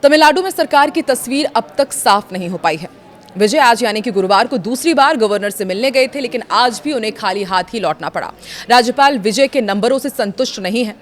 तमिलनाडु में सरकार की तस्वीर अब तक साफ नहीं हो पाई है। विजय आज यानी कि गुरुवार को दूसरी बार गवर्नर से मिलने गए थे, लेकिन आज भी उन्हें खाली हाथ ही लौटना पड़ा। राज्यपाल विजय के नंबरों से संतुष्ट नहीं है।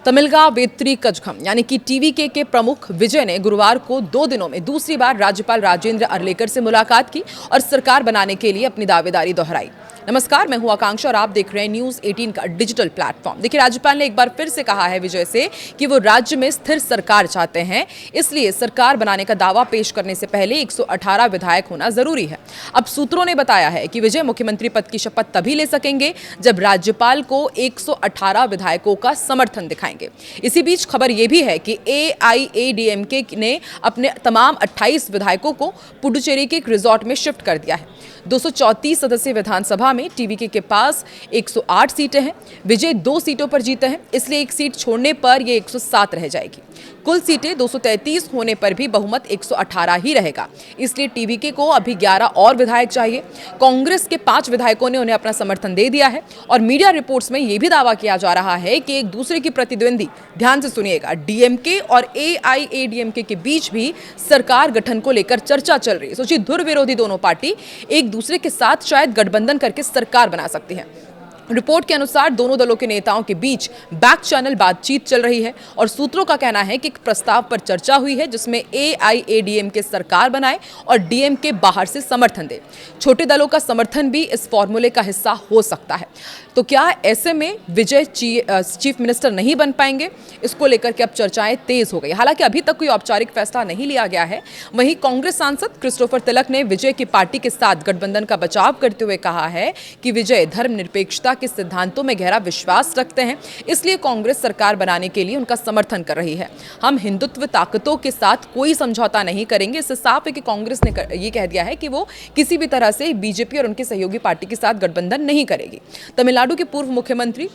तमिलगा वेत्री कजघम यानी कि टीवीके के प्रमुख विजय ने गुरुवार को 2 दिनों में दूसरी बार राज्यपाल राजेंद्र अरलेकर से मुलाकात की और सरकार बनाने के लिए अपनी दावेदारी दोहराई। नमस्कार, मैं हूं आकांक्षा और आप देख रहे हैं न्यूज़ 18 का डिजिटल प्लेटफॉर्म। देखिए, राज्यपाल ने एक बार फिर से कहा है विजय से कि वो राज्य में स्थिर सरकार चाहते हैं, इसलिए सरकार बनाने का दावा पेश करने से पहले 118 विधायक होना जरूरी है। अब सूत्रों ने बताया है कि विजय मुख्यमंत्री पद की शपथ तभी ले सकेंगे जब राज्यपाल को 118 विधायकों का समर्थन दिखाएंगे। इसी बीच खबर यह भी है कि AIADMK ने अपने तमाम 28 विधायकों को पुडुचेरी के एक रिजॉर्ट में शिफ्ट कर दिया है। 234 सदस्यीय विधानसभा में टीवीके के पास 108 सीटें हैं। विजय 2 सीटों पर जीते हैं, इसलिए एक सीट छोड़ने पर यह 107 रह जाएगी। कुल सीटें 233 होने पर भी बहुमत 118 ही रहेगा, इसलिए टीवीके को अभी 11 और विधायक चाहिए। कांग्रेस के 5 विधायकों ने उन्हें अपना समर्थन दे दिया है और मीडिया रिपोर्ट्स में यह भी दावा किया जा रहा है कि एक दूसरे की प्रतिद्वंदी, ध्यान से सुनिएगा, डीएमके और AIADMK के बीच भी सरकार गठन को लेकर चर्चा चल रही है। सोचिए, धुर विरोधी दोनों पार्टी एक दूसरे के साथ शायद गठबंधन करके सरकार बना सकती है। रिपोर्ट के अनुसार दोनों दलों के नेताओं के बीच बैक चैनल बातचीत चल रही है और सूत्रों का कहना है कि एक प्रस्ताव पर चर्चा हुई है जिसमें AIADMK सरकार बनाए और DMK बाहर से समर्थन दे। छोटे दलों का समर्थन भी इस फॉर्मूले का हिस्सा हो सकता है। तो क्या ऐसे में विजय चीफ मिनिस्टर नहीं बन पाएंगे? इसको लेकर के अब चर्चाएं तेज हो गई। हालांकि अभी तक कोई औपचारिक फैसला नहीं लिया गया है। वहीं कांग्रेस सांसद क्रिस्टोफर तिलक ने विजय की पार्टी के साथ गठबंधन का बचाव करते हुए कहा है कि विजय धर्मनिरपेक्षता के सिद्धांतों में गहरा विश्वास रखते हैं, इसलिए कांग्रेस सरकार बनाने के लिए उनका समर्थन कर रही है। हम हिंदुत्व ताकतों के साथ कोई समझौता नहीं करेंगे। इससे साफ है कि कांग्रेस ने ये कह दिया है कि वो किसी भी तरह से बीजेपी और उनके सहयोगी पार्टी के साथ गठबंधन नहीं करेगी। तमिलनाडु के पूर्व मुख्यमंत्री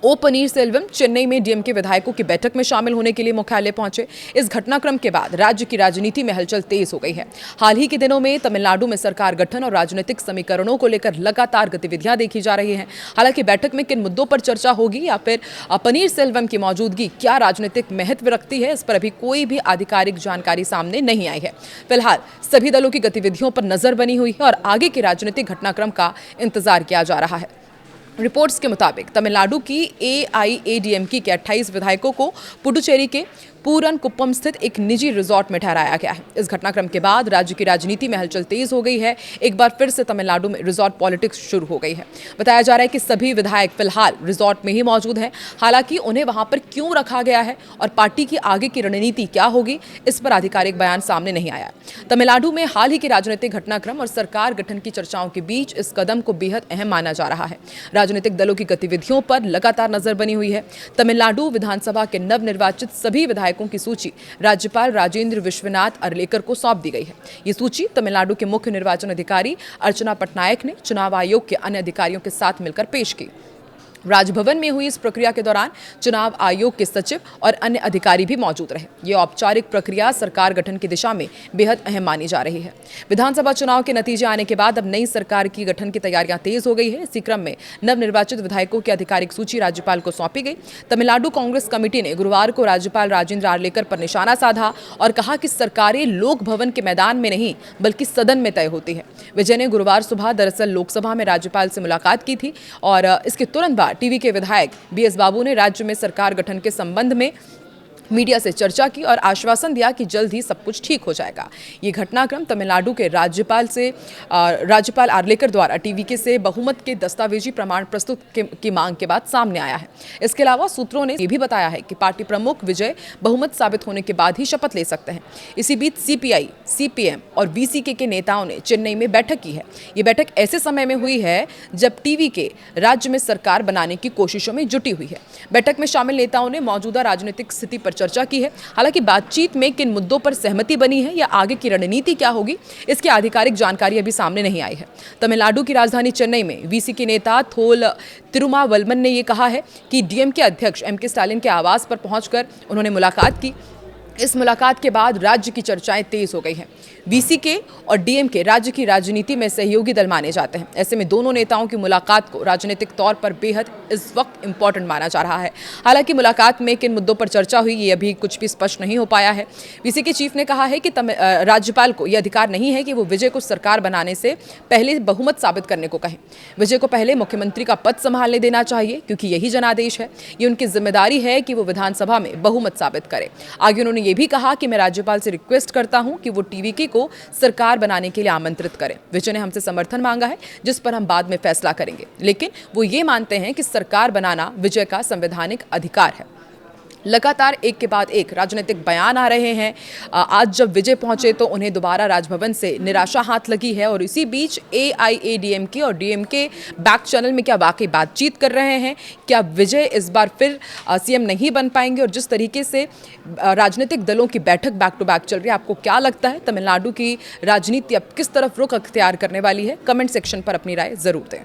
ओ पनीरसेल्वम चेन्नई में डीएमके विधायकों की बैठक में शामिल होने के लिए मुख्यालय पहुंचे। इस घटनाक्रम के बाद राज्य की राजनीति में हलचल तेज हो गई है। हाल ही के दिनों में तमिलनाडु में सरकार गठन और राजनीतिक समीकरणों को लेकर लगातार गतिविधियां देखी जा रही हैं। हालांकि बैठक में किन मुद्दों पर चर्चा होगी या फिर पनीरसेल्वम की मौजूदगी क्या राजनीतिक महत्व रखती है, इस पर अभी कोई भी आधिकारिक जानकारी सामने नहीं आई है। फिलहाल सभी दलों की गतिविधियों पर नजर बनी हुई है और आगे के राजनीतिक घटनाक्रम का इंतजार किया जा रहा है। रिपोर्ट्स के मुताबिक तमिलनाडु की AIADMK के 28 विधायकों को पुडुचेरी के पूरन कुप्पम स्थित एक निजी रिजॉर्ट में ठहराया गया है। इस घटनाक्रम के बाद राज्य की राजनीति में हलचल तेज हो गई है। एक बार फिर से तमिलनाडु में रिजॉर्ट पॉलिटिक्स शुरू हो गई है। बताया जा रहा है कि सभी विधायक फिलहाल रिजॉर्ट में ही मौजूद हैं। हालांकि उन्हें वहां पर क्यों रखा गया है और पार्टी की आगे की रणनीति क्या होगी, इस पर आधिकारिक बयान सामने नहीं आया। तमिलनाडु में हाल ही के राजनीतिक घटनाक्रम और सरकार गठन की चर्चाओं के बीच इस कदम को बेहद अहम माना जा रहा है। राजनीतिक दलों की गतिविधियों पर लगातार नजर बनी हुई है। तमिलनाडु विधानसभा के नवनिर्वाचित सभी विधायकों की सूची राज्यपाल राजेंद्र विश्वनाथ अरलेकर को सौंप दी गई है। ये सूची तमिलनाडु के मुख्य निर्वाचन अधिकारी अर्चना पटनायक ने चुनाव आयोग के अन्य अधिकारियों के साथ मिलकर पेश की। राजभवन में हुई इस प्रक्रिया के दौरान चुनाव आयोग के सचिव और अन्य अधिकारी भी मौजूद रहे। ये औपचारिक प्रक्रिया सरकार गठन की दिशा में बेहद अहम मानी जा रही है। विधानसभा चुनाव के नतीजे आने के बाद अब नई सरकार की गठन की तैयारियां तेज हो गई है। इसी क्रम में नवनिर्वाचित विधायकों की आधिकारिक सूची राज्यपाल को सौंपी गई। तमिलनाडु कांग्रेस कमेटी ने गुरुवार को राज्यपाल राजेंद्र अरलेकर पर निशाना साधा और कहा कि सरकारें लोक भवन के मैदान में नहीं बल्कि सदन में तय होती है। विजय ने गुरुवार सुबह दरअसल लोकसभा में राज्यपाल से मुलाकात की थी और इसके तुरंत बाद टीवी के विधायक BS बाबू ने राज्य में सरकार गठन के संबंध में मीडिया से चर्चा की और आश्वासन दिया कि जल्द ही सब कुछ ठीक हो जाएगा। ये घटनाक्रम तमिलनाडु के राज्यपाल अरलेकर द्वारा टीवीके से बहुमत के दस्तावेजी प्रमाण प्रस्तुत की मांग के बाद सामने आया है। इसके अलावा सूत्रों ने ये भी बताया है कि पार्टी प्रमुख विजय बहुमत साबित होने के बाद ही शपथ ले सकते हैं। इसी बीच CPI, CPM और VCK के नेताओं ने चेन्नई में बैठक की है। ये बैठक ऐसे समय में हुई है जब टीवीके राज्य में सरकार बनाने की कोशिशों में जुटी हुई है। बैठक में शामिल नेताओं ने मौजूदा राजनीतिक स्थिति पर चर्चा की है। हालांकि बातचीत में किन मुद्दों पर सहमति बनी है या आगे की रणनीति क्या होगी, इसकी आधिकारिक जानकारी अभी सामने नहीं आई है। तमिलनाडु की राजधानी चेन्नई में VCK नेता थोल तिरुमावलमन ने यह कहा है कि DMK अध्यक्ष MK स्टालिन के आवास पर पहुंचकर उन्होंने मुलाकात की। इस मुलाकात के बाद राज्य की चर्चाएं तेज हो गई हैं। वीसीके और डीएमके राज्य की राजनीति में सहयोगी दल माने जाते हैं। ऐसे में दोनों नेताओं की मुलाकात को राजनीतिक तौर पर बेहद इस वक्त इंपॉर्टेंट माना जा रहा है। हालांकि मुलाकात में किन मुद्दों पर चर्चा हुई ये अभी कुछ भी स्पष्ट नहीं हो पाया है। वीसीके चीफ ने कहा है कि राज्यपाल को यह अधिकार नहीं है कि वो विजय को सरकार बनाने से पहले बहुमत साबित करने को कहें। विजय को पहले मुख्यमंत्री का पद संभालने देना चाहिए, क्योंकि यही जनादेश है। ये उनकी जिम्मेदारी है कि वो विधानसभा में बहुमत साबित करे। आगे उन्होंने ये भी कहा कि मैं राज्यपाल से रिक्वेस्ट करता हूं कि वो टीवीके को सरकार बनाने के लिए आमंत्रित करें। विजय ने हमसे समर्थन मांगा है, जिस पर हम बाद में फैसला करेंगे, लेकिन वो ये मानते हैं कि सरकार बनाना विजय का संवैधानिक अधिकार है। लगातार एक के बाद एक राजनीतिक बयान आ रहे हैं। आज जब विजय पहुंचे तो उन्हें दोबारा राजभवन से निराशा हाथ लगी है, और इसी बीच एआईएडीएमके और डीएमके बैक चैनल में क्या वाकई बातचीत कर रहे हैं? क्या विजय इस बार फिर सीएम नहीं बन पाएंगे? और जिस तरीके से राजनीतिक दलों की बैठक बैक टू बैक चल रही है, आपको क्या लगता है तमिलनाडु की राजनीति अब किस तरफ रुख अख्तियार करने वाली है? कमेंट सेक्शन पर अपनी राय जरूर दें।